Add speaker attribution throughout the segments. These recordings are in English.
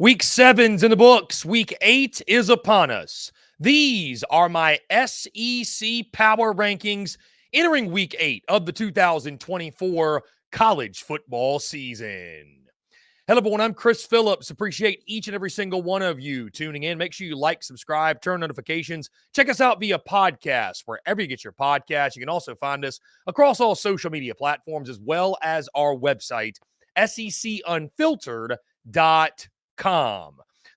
Speaker 1: Week 7's in the books. Week 8 is upon us. These are my SEC Power Rankings entering Week 8 of the 2024 college football season. Hello, everyone. I'm Chris Phillips. Appreciate each and every single one of you tuning in. Make sure you like, subscribe, turn notifications. Check us out via podcast, wherever you get your podcasts. You can also find us across all social media platforms, as well as our website, SECUnfiltered.com.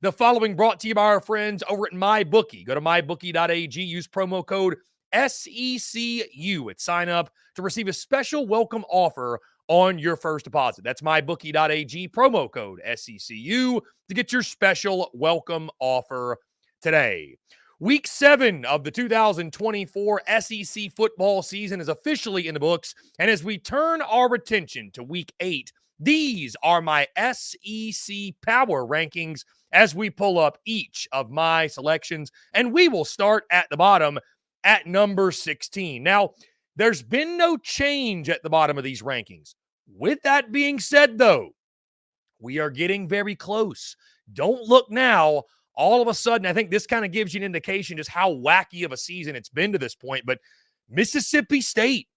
Speaker 1: The following brought to you by our friends over at MyBookie. Go to mybookie.ag, use promo code SECU at sign up to receive a special welcome offer on your first deposit. That's mybookie.ag, promo code SECU to get your special welcome offer today. Week 7 of the 2024 SEC football season is officially in the books, and as we turn our attention to Week 8, these are my SEC Power Rankings as we pull up each of my selections, and we will start at the bottom at number 16. Now, there's been no change at the bottom of these rankings. With that being said, though, we are getting very close. Don't look now. All of a sudden, I think this kind of gives you an indication just how wacky of a season it's been to this point, but Mississippi State,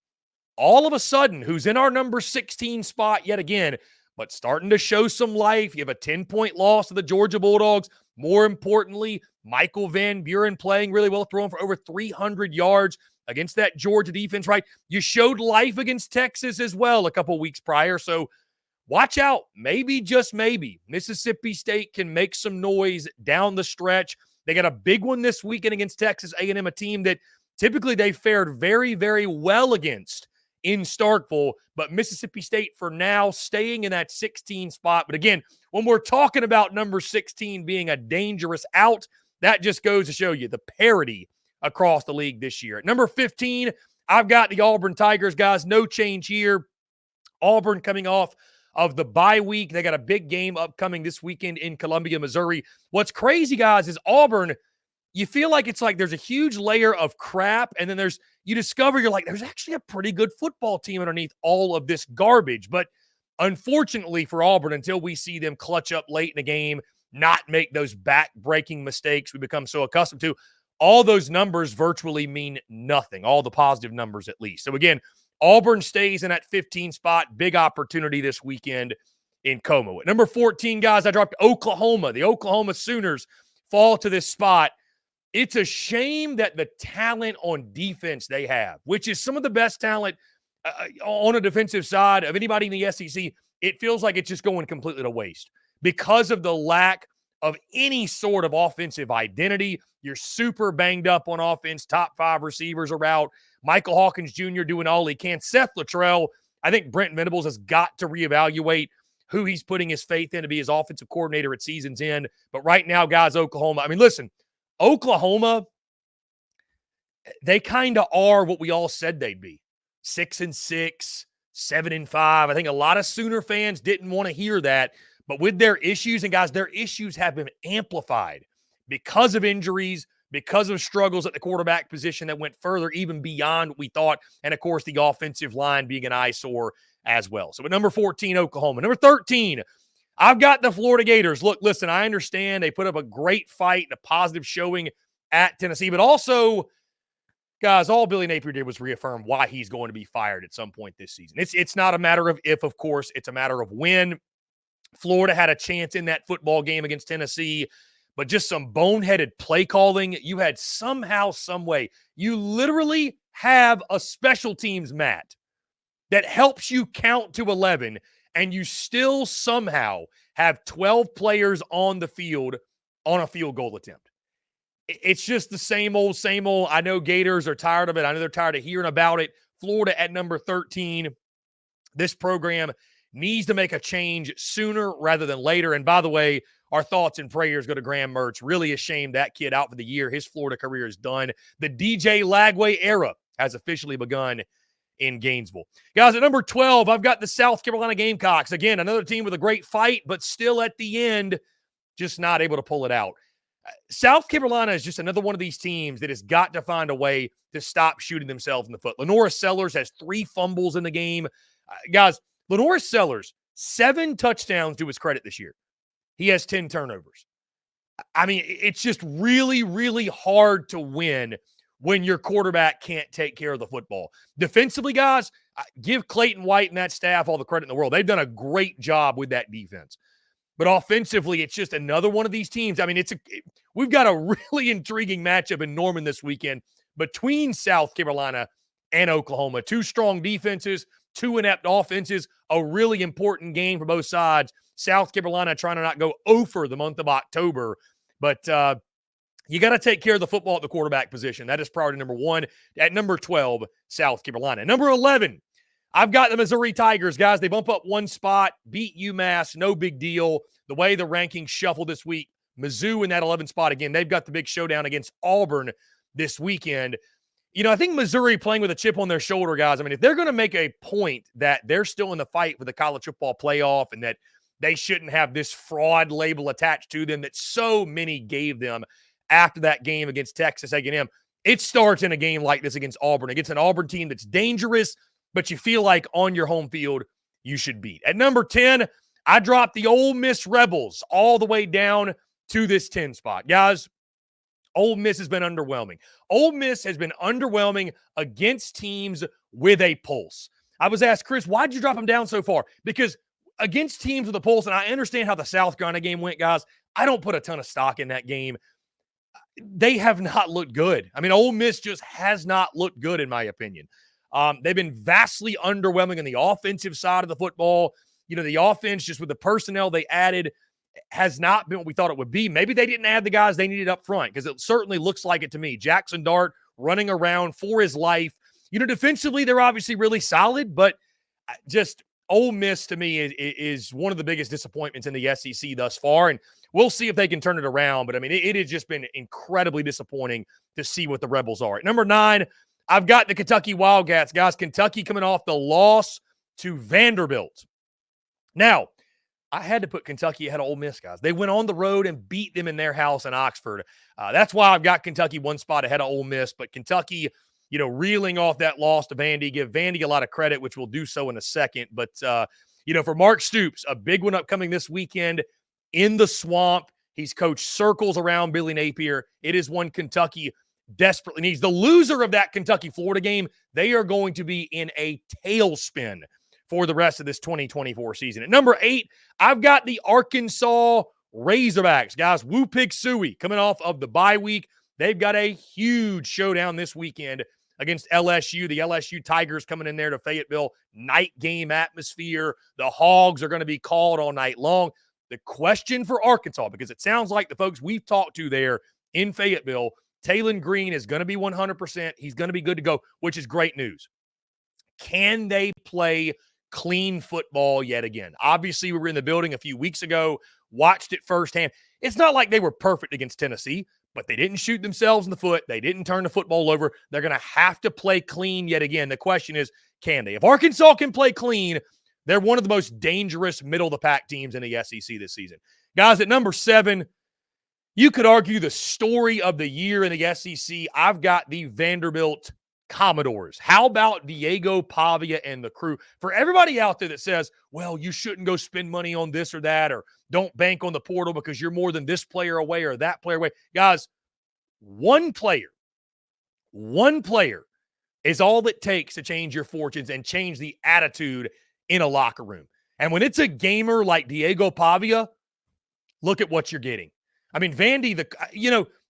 Speaker 1: all of a sudden, who's in our number 16 spot yet again, but starting to show some life. You have a 10-point loss to the Georgia Bulldogs. More importantly, Michael Van Buren playing really well, throwing for over 300 yards against that Georgia defense, right? You showed life against Texas as well a couple weeks prior, so watch out. Maybe, just maybe, Mississippi State can make some noise down the stretch. They got a big one this weekend against Texas A&M, a team that typically they fared very, very well against in Starkville, but Mississippi State for now staying in that 16 spot. But again, when we're talking about number 16 being a dangerous out, that just goes to show you the parity across the league this year. At number 15, I've got the Auburn Tigers, guys. No change here. Auburn coming off of the bye week. They got a big game upcoming this weekend in Columbia, Missouri. What's crazy, guys, is Auburn, you feel like it's like there's a huge layer of crap, and then you discover you're like, there's actually a pretty good football team underneath all of this garbage. But unfortunately for Auburn, until we see them clutch up late in the game, not make those back-breaking mistakes we become so accustomed to, all those numbers virtually mean nothing, all the positive numbers at least. So again, Auburn stays in that 15 spot. Big opportunity this weekend in Como. At number 14, guys, I dropped Oklahoma. The Oklahoma Sooners fall to this spot. It's a shame that the talent on defense they have, which is some of the best talent on a defensive side of anybody in the SEC, it feels like it's just going completely to waste because of the lack of any sort of offensive identity. You're super banged up on offense. Top 5 receivers are out. Michael Hawkins Jr. doing all he can. Seth Luttrell, I think Brent Venables has got to reevaluate who he's putting his faith in to be his offensive coordinator at season's end. But right now, guys, Oklahoma, I mean, listen, Oklahoma, they kind of are what we all said they'd be. 6-6, 7-5. I think a lot of Sooner fans didn't want to hear that. But with their issues, and guys, their issues have been amplified because of injuries, because of struggles at the quarterback position that went further even beyond what we thought. And, of course, the offensive line being an eyesore as well. So at number 14, Oklahoma. Number 13, I've got the Florida Gators. Look, listen, I understand they put up a great fight and a positive showing at Tennessee, but also, guys, all Billy Napier did was reaffirm why he's going to be fired at some point this season. It's not a matter of if, of course, it's a matter of when. Florida had a chance in that football game against Tennessee, but just some boneheaded play calling. You had somehow, some way, you literally have a special teams mat that helps you count to 11, and you still somehow have 12 players on the field on a field goal attempt. It's just the same old, same old. I know Gators are tired of it. I know they're tired of hearing about it. Florida at number 13. This program needs to make a change sooner rather than later. And by the way, our thoughts and prayers go to Graham Mertz. Really ashamed that kid out for the year. His Florida career is done. The DJ Lagway era has officially begun in Gainesville. Guys, at number 12, I've got the South Carolina Gamecocks. Again, another team with a great fight, but still at the end, just not able to pull it out. South Carolina is just another one of these teams that has got to find a way to stop shooting themselves in the foot. Lenora Sellers has 3 fumbles in the game. Guys, Lenora Sellers, 7 touchdowns to his credit this year. he has 10 turnovers. I mean, it's just really, really hard to win when your quarterback can't take care of the football. Defensively, guys, give Clayton White and that staff all the credit in the world. They've done a great job with that defense. But offensively, it's just another one of these teams. I mean, we've got a really intriguing matchup in Norman this weekend between South Carolina and Oklahoma. Two strong defenses, two inept offenses, a really important game for both sides. South Carolina trying to not go over the month of October. But you got to take care of the football at the quarterback position. That is priority number one. At number 12, South Carolina. Number 11, I've got the Missouri Tigers, guys. They bump up one spot, beat UMass, no big deal. The way the rankings shuffle this week, Mizzou in that 11th spot again. They've got the big showdown against Auburn this weekend. You know, I think Missouri playing with a chip on their shoulder, guys. I mean, if they're going to make a point that they're still in the fight for the college football playoff and that they shouldn't have this fraud label attached to them that so many gave them after that game against Texas A&M, it starts in a game like this against Auburn, against an Auburn team that's dangerous, but you feel like on your home field you should beat. At number 10, I dropped the Ole Miss Rebels all the way down to this 10 spot. Guys, Ole Miss has been underwhelming. Ole Miss has been underwhelming against teams with a pulse. I was asked, Chris, why'd you drop them down so far? Because against teams with a pulse, and I understand how the South Carolina game went, guys, I don't put a ton of stock in that game. They have not looked good. I mean, Ole Miss just has not looked good, in my opinion. They've been vastly underwhelming on the offensive side of the football. You know, the offense, just with the personnel they added, has not been what we thought it would be. Maybe they didn't add the guys they needed up front, because it certainly looks like it to me. Jackson Dart running around for his life. You know, defensively, they're obviously really solid, but just Ole Miss to me is one of the biggest disappointments in the SEC thus far, and we'll see if they can turn it around. But, I mean, it has just been incredibly disappointing to see what the Rebels are. At number 9, I've got the Kentucky Wildcats. Guys, Kentucky coming off the loss to Vanderbilt. Now, I had to put Kentucky ahead of Ole Miss, guys. They went on the road and beat them in their house in Oxford. That's why I've got Kentucky one spot ahead of Ole Miss. But Kentucky, you know, reeling off that loss to Vandy, give Vandy a lot of credit, which we'll do so in a second. But, you know, for Mark Stoops, a big one upcoming this weekend in the Swamp. He's coached circles around Billy Napier. It is one Kentucky desperately needs. The loser of that Kentucky-Florida game, they are going to be in a tailspin for the rest of this 2024 season. At number 8, I've got the Arkansas Razorbacks. Guys, Woo Pig Sooie coming off of the bye week. They've got a huge showdown this weekend against LSU. The LSU Tigers coming in there to Fayetteville. Night game atmosphere. The Hogs are going to be called all night long. The question for Arkansas, because it sounds like the folks we've talked to there in Fayetteville, Taylon Green is going to be 100%. He's going to be good to go, which is great news. Can they play clean football yet again? Obviously, we were in the building a few weeks ago, watched it firsthand. It's not like they were perfect against Tennessee, but they didn't shoot themselves in the foot. They didn't turn the football over. They're going to have to play clean yet again. The question is, can they? If Arkansas can play clean, they're one of the most dangerous middle-of-the-pack teams in the SEC this season. Guys, at number 7, you could argue the story of the year in the SEC. I've got the Vanderbilt Commodores. How about Diego Pavia and the crew? For everybody out there that says, well, you shouldn't go spend money on this or that, or don't bank on the portal because you're more than this player away or that player away. Guys, one player is all it takes to change your fortunes and change the attitude in a locker room. And when it's a gamer like Diego Pavia, look at what you're getting. I mean, Vandy,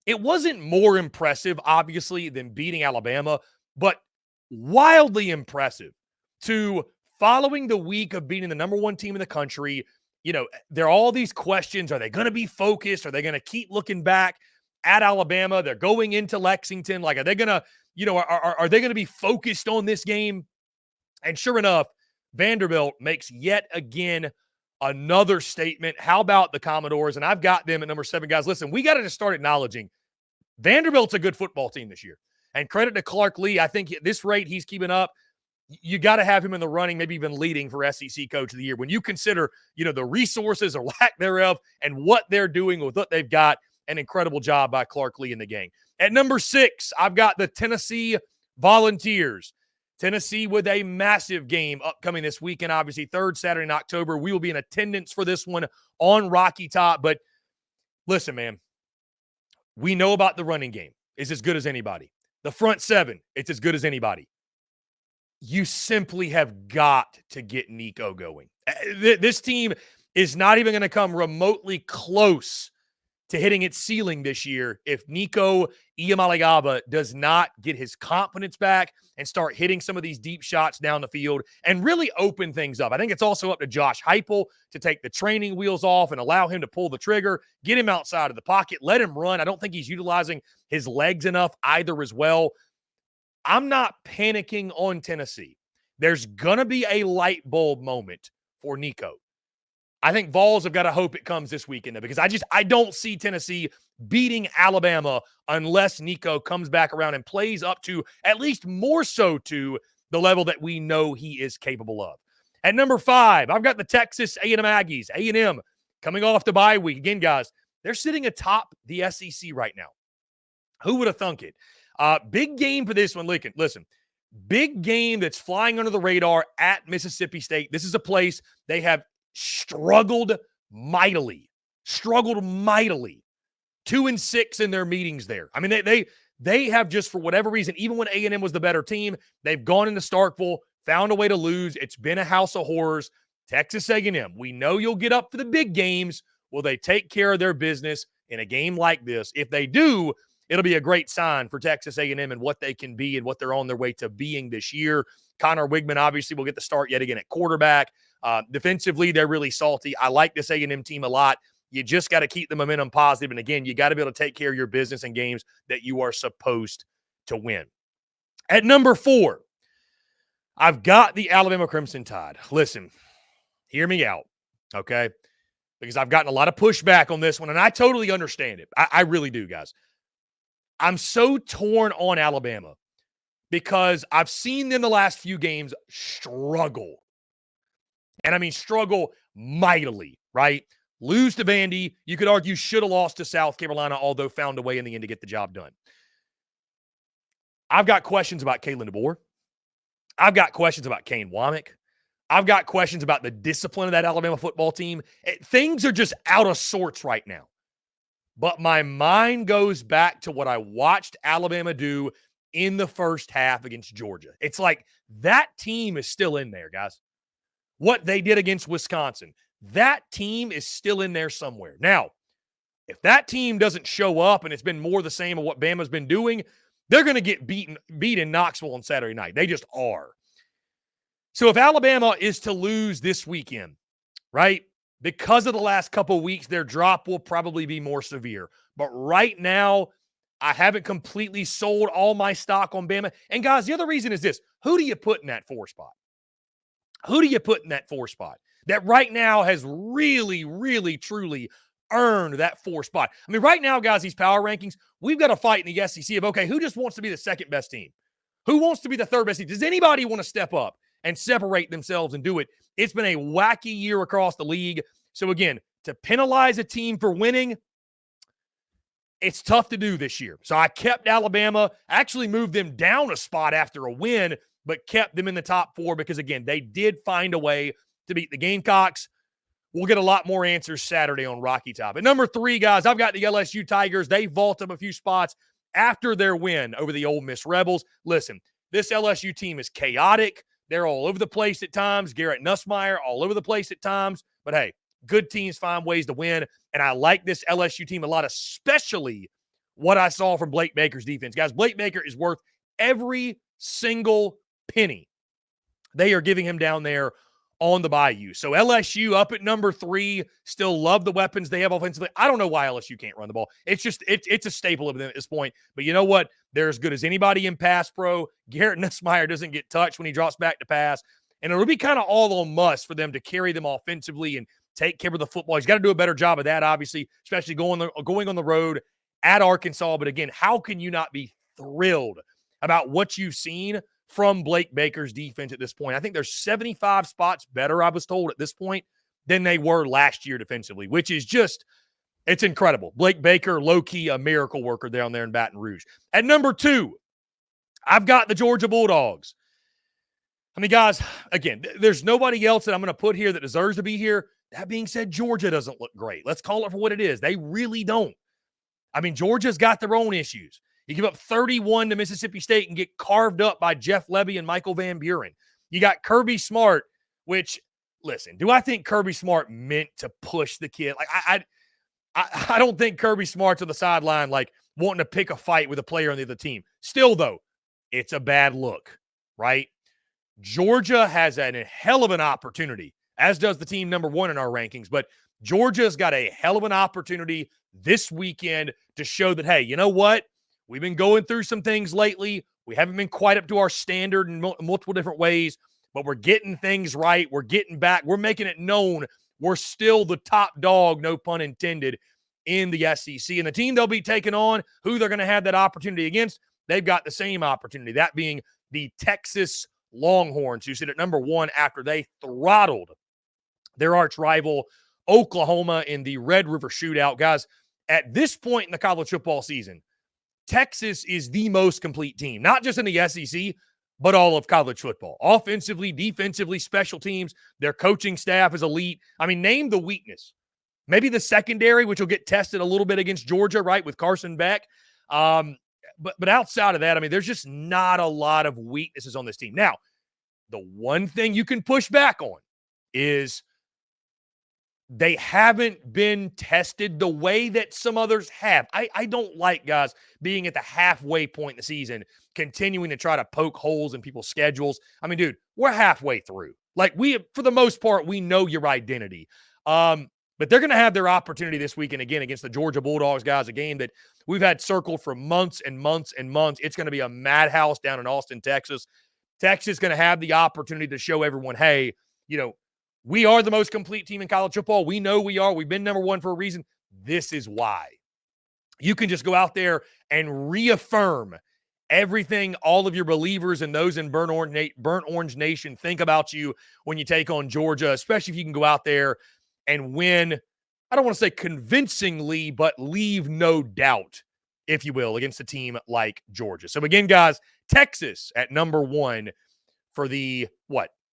Speaker 1: it wasn't more impressive, obviously, than beating Alabama, but wildly impressive to following the week of beating the number 1 team in the country. You know, there are all these questions. Are they going to be focused? Are they going to keep looking back at Alabama? They're going into Lexington. Like, are they going to, are they going to be focused on this game? And sure enough, Vanderbilt makes yet again another statement. How about the Commodores? And I've got them at number 7, guys. Listen, we got to just start acknowledging Vanderbilt's a good football team this year. And credit to Clark Lee. I think at this rate he's keeping up, you got to have him in the running, maybe even leading for SEC Coach of the Year. When you consider, the resources or lack thereof and what they're doing with what they've got, an incredible job by Clark Lee and the gang. At number 6, I've got the Tennessee Volunteers. Tennessee with a massive game upcoming this weekend, obviously, third Saturday in October. We will be in attendance for this one on Rocky Top. But listen, man, we know about the running game. It's as good as anybody. The front seven, it's as good as anybody. You simply have got to get Nico going. This team is not even going to come remotely close to hitting its ceiling this year if Nico Iamaleava does not get his confidence back and start hitting some of these deep shots down the field and really open things up. I think it's also up to Josh Heupel to take the training wheels off and allow him to pull the trigger, get him outside of the pocket, let him run. I don't think he's utilizing his legs enough either as well. I'm not panicking on Tennessee. There's going to be a light bulb moment for Nico. I think Vols have got to hope it comes this weekend though, because I don't see Tennessee beating Alabama unless Nico comes back around and plays up to at least more so to the level that we know he is capable of. At number 5, I've got the Texas A&M Aggies. A&M coming off the bye week. Again, guys, they're sitting atop the SEC right now. Who would have thunk it? Big game for this one. Listen, big game that's flying under the radar at Mississippi State. This is a place they have struggled mightily. 2-6 in their meetings there. I mean, they have just, for whatever reason, even when A&M was the better team, they've gone into Starkville, found a way to lose. It's been a house of horrors. Texas A&M, we know you'll get up for the big games. Will they take care of their business in a game like this? If they do, it'll be a great sign for Texas A&M and what they can be and what they're on their way to being this year. Connor Wigman obviously will get the start yet again at quarterback. Defensively, they're really salty. I like this A&M team a lot. You just got to keep the momentum positive. And again, you got to be able to take care of your business in games that you are supposed to win. At number 4, I've got the Alabama Crimson Tide. Listen, hear me out, okay? Because I've gotten a lot of pushback on this one, and I totally understand it. I really do, guys. I'm so torn on Alabama because I've seen them the last few games struggle. And I mean struggle mightily, right? Lose to Vandy. You could argue should have lost to South Carolina, although found a way in the end to get the job done. I've got questions about Kalen DeBoer. I've got questions about Kane Womack. I've got questions about the discipline of that Alabama football team. Things are just out of sorts right now. But my mind goes back to what I watched Alabama do in the first half against Georgia. It's like that team is still in there, guys. What they did against Wisconsin, that team is still in there somewhere. Now, if that team doesn't show up and it's been more the same of what Bama's been doing, they're going to get beat in Knoxville on Saturday night. They just are. So if Alabama is to lose this weekend, right, because of the last couple of weeks, their drop will probably be more severe. But right now, I haven't completely sold all my stock on Bama. And guys, the other reason is this. Who do you put in that 4 spot? Who do you put in that 4 spot that right now has really, really, truly earned that 4 spot? I mean, right now, guys, these power rankings, we've got to fight in the SEC of, okay, who just wants to be the second best team? Who wants to be the third best team? Does anybody want to step up and separate themselves and do it? It's been a wacky year across the league. So again, to penalize a team for winning, it's tough to do this year. So I kept Alabama, actually moved them down a spot after a win, but kept them in the top 4 because, again, they did find a way to beat the Gamecocks. We'll get a lot more answers Saturday on Rocky Top. At number 3, guys, I've got the LSU Tigers. They vault up a few spots after their win over the Ole Miss Rebels. Listen, this LSU team is chaotic. They're all over the place at times. Garrett Nussmeier, all over the place at times. But, hey, good teams find ways to win, and I like this LSU team a lot, especially what I saw from Blake Baker's defense. Guys, Blake Baker is worth every single penny they are giving him down there on the Bayou. So LSU up at number 3, still love the weapons they have offensively. I don't know why LSU can't run the ball. It's just, it's a staple of them at this point. But you know what? They're as good as anybody in pass pro. Garrett Nussmeier doesn't get touched when he drops back to pass. And it'll be kind of all on must for them to carry them offensively and take care of the football. He's got to do a better job of that, obviously, especially going on the road at Arkansas. But again, how can you not be thrilled about what you've seen from Blake Baker's defense at this point? I think they're 75 spots better, I was told, at this point than they were last year defensively, which is just, it's incredible. Blake Baker, low-key, a miracle worker down there in Baton Rouge. At number 2, I've got the Georgia Bulldogs. I mean, guys, again, there's nobody else that I'm going to put here that deserves to be here. That being said, Georgia doesn't look great. Let's call it for what it is. They really don't. I mean, Georgia's got their own issues. You give up 31 to Mississippi State and get carved up by Jeff Levy and Michael Van Buren. You got Kirby Smart, which, listen, do I think Kirby Smart meant to push the kid? Like, I don't think Kirby Smart's on the sideline, like, wanting to pick a fight with a player on the other team. Still, though, it's a bad look, right? Georgia has a hell of an opportunity, as does the team number one in our rankings. But Georgia's got a hell of an opportunity this weekend to show that, hey, you know what? We've been going through some things lately. We haven't been quite up to our standard in multiple different ways, but we're getting things right. We're getting back. We're making it known we're still the top dog, no pun intended, in the SEC. And the team they'll be taking on, who they're going to have that opportunity against, they've got the same opportunity, that being the Texas Longhorns, who sit at number one after they throttled their arch rival Oklahoma in the Red River Shootout. Guys, at this point in the college football season, Texas is the most complete team, not just in the SEC, but all of college football. Offensively, defensively, special teams, their coaching staff is elite. I mean, name the weakness. Maybe the secondary, which will get tested a little bit against Georgia, right, with Carson Beck. But outside of that, I mean, there's just not a lot of weaknesses on this team. Now, the one thing you can push back on is they haven't been tested the way that some others have. I don't like, guys, being at the halfway point in the season, continuing to try to poke holes in people's schedules. I mean, dude, we're halfway through. Like, for the most part, we know your identity. But they're going to have their opportunity this weekend again against the Georgia Bulldogs, guys, a game that we've had circled for months and months and months. It's going to be a madhouse down in Austin, Texas. Texas is going to have the opportunity to show everyone, hey, you know, we are the most complete team in college football. We know we are. We've been number one for a reason. This is why. You can just go out there and reaffirm everything all of your believers and those in Burnt Orange Nation think about you when you take on Georgia, especially if you can go out there and win, I don't want to say convincingly, but leave no doubt, if you will, against a team like Georgia. So again, guys, Texas at number one for the,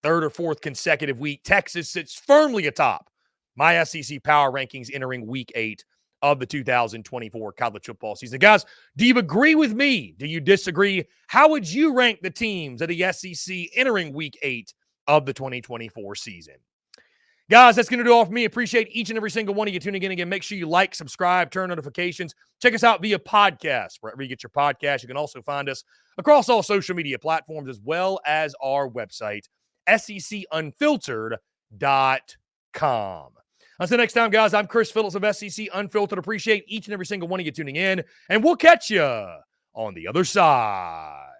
Speaker 1: third or fourth consecutive week. Texas sits firmly atop my SEC power rankings entering week 8 of the 2024 college football season. Guys, do you agree with me? Do you disagree? How would you rank the teams of the SEC entering week 8 of the 2024 season? Guys, that's going to do all for me. Appreciate each and every single one of you tuning in again. Make sure you like, subscribe, turn notifications. Check us out via podcast, wherever you get your podcast. You can also find us across all social media platforms as well as our website, SECUnfiltered.com. Until next time, guys, I'm Chris Phillips of SEC Unfiltered. Appreciate each and every single one of you tuning in, and we'll catch you on the other side.